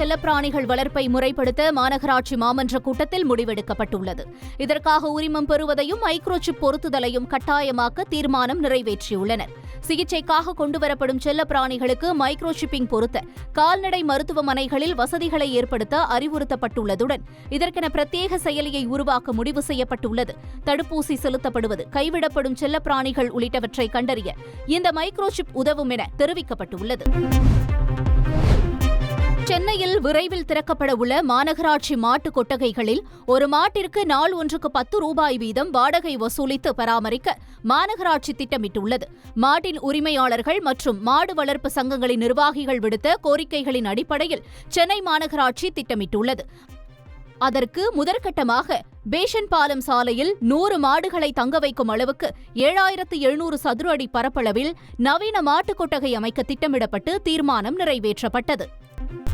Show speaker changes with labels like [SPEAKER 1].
[SPEAKER 1] செல்லப்பிராணிகள் வளர்ப்பை முறைப்படுத்த மாநகராட்சி மாமன்ற கூட்டத்தில் முடிவெடுக்கப்பட்டுள்ளது. இதற்காக உரிமம் பெறுவதையும் மைக்ரோசிப் பொருத்துதலையும் கட்டாயமாக்க தீர்மானம் நிறைவேற்றியுள்ளனர். சிகிச்சைக்காக கொண்டுவரப்படும் செல்லப்பிராணிகளுக்கு மைக்ரோசிப்பிங் பொருத்த கால்நடை மருத்துவமனைகளில் வசதிகளை ஏற்படுத்த அறிவுறுத்தப்பட்டுள்ளதுடன் இதற்கென பிரத்யேக செயலியை உருவாக்க முடிவு செய்யப்பட்டுள்ளது. தடுப்பூசி செலுத்தப்படுவது, கைவிடப்படும் செல்லப்பிராணிகள் உள்ளிட்டவற்றை கண்டறிய இந்த மைக்ரோசிப் உதவும் என தெரிவிக்கப்பட்டுள்ளது. சென்னையில் விரைவில் திறக்கப்பட உள்ள மாநகராட்சி மாட்டு கொட்டகைகளில் ஒரு மாட்டிற்கு நாள் ஒன்றுக்கு 10 ரூபாய் வீதம் வாடகை வசூலித்து பராமரிக்க மாநகராட்சி திட்டமிட்டுள்ளது. மாட்டின் உரிமையாளர்கள் மற்றும் மாடு வளர்ப்பு சங்கங்களின் நிர்வாகிகள் விடுத்த கோரிக்கைகளின் அடிப்படையில் சென்னை மாநகராட்சி திட்டமிட்டுள்ளது. அதற்கு முதற்கட்டமாக பேஷன் பாலம் சாலையில் 100 மாடுகளை தங்க வைக்கும் அளவுக்கு 7700 சதுர அடி பரப்பளவில் நவீன மாட்டுக் கொட்டகை அமைக்க திட்டமிடப்பட்டு தீர்மானம் நிறைவேற்றப்பட்டது.